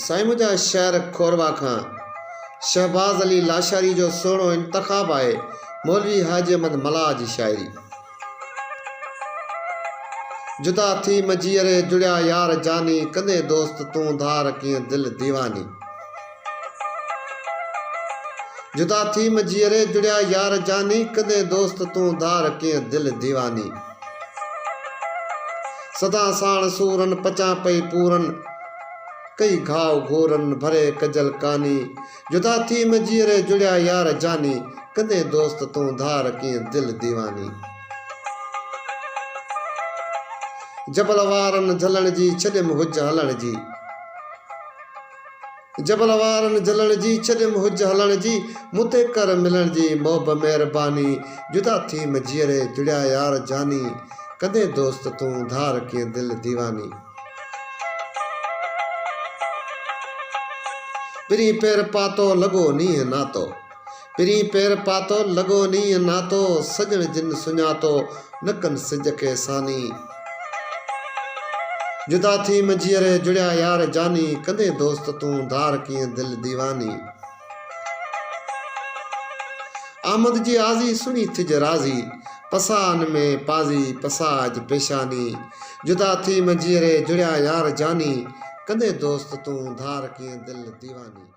साईं मुंहिंजा शहर खोरवा खां शहबाज़ अली लाशारी जो सुहिणो इंतख़ाब आहे मौलवी हाजी अहमद मलाह जी शाइरी। जुदा थी मजीअरे जुड़िया यार जानी कंदे दोस्त तूं धार कीअं दिल दीवानी। जुदा थी मजीअरे जुड़िया यार जानी कंदे दोस्त तूं धार कीअं दिल दीवानी। सदा साण सूरन पचा पई पूरन कई घाव घोरन भरे कजल कानी। जुदा थी मजीअरे जुड़िया यार जानी कंदे दोस्त तूं धार कीअं दिल दीवानी। जबल वारन झलण जी छॾियम हुज हलण जी। जबल वारन झलण जी छॾियम हुज हलण जी मुते कर मिलण जी मोहब महिरबानी। जुदा थी मजीअरे जुड़िया यार जानी कंदे दोस्त तूं धार कीअं दिल दीवानी। पिरी पैर पातो लॻो नींहं नातो। पिरी पैर पातो लॻो नींहं नातो सजण जिन सुञातो न कनि सिज खे सानी। जुदा थी मजीअरे जुड़िया यार जानी कंदे दोस्त तूं धार कीअं दिल दीवानी। आमद जी आज़ी सुनी थिज राज़ी पसान में पाज़ी पसाज पेशानी। जुदा थी मजीअरे जुड़िया यार जानी कंदे दोस्त तूं धार कीअं दिल दीवानी।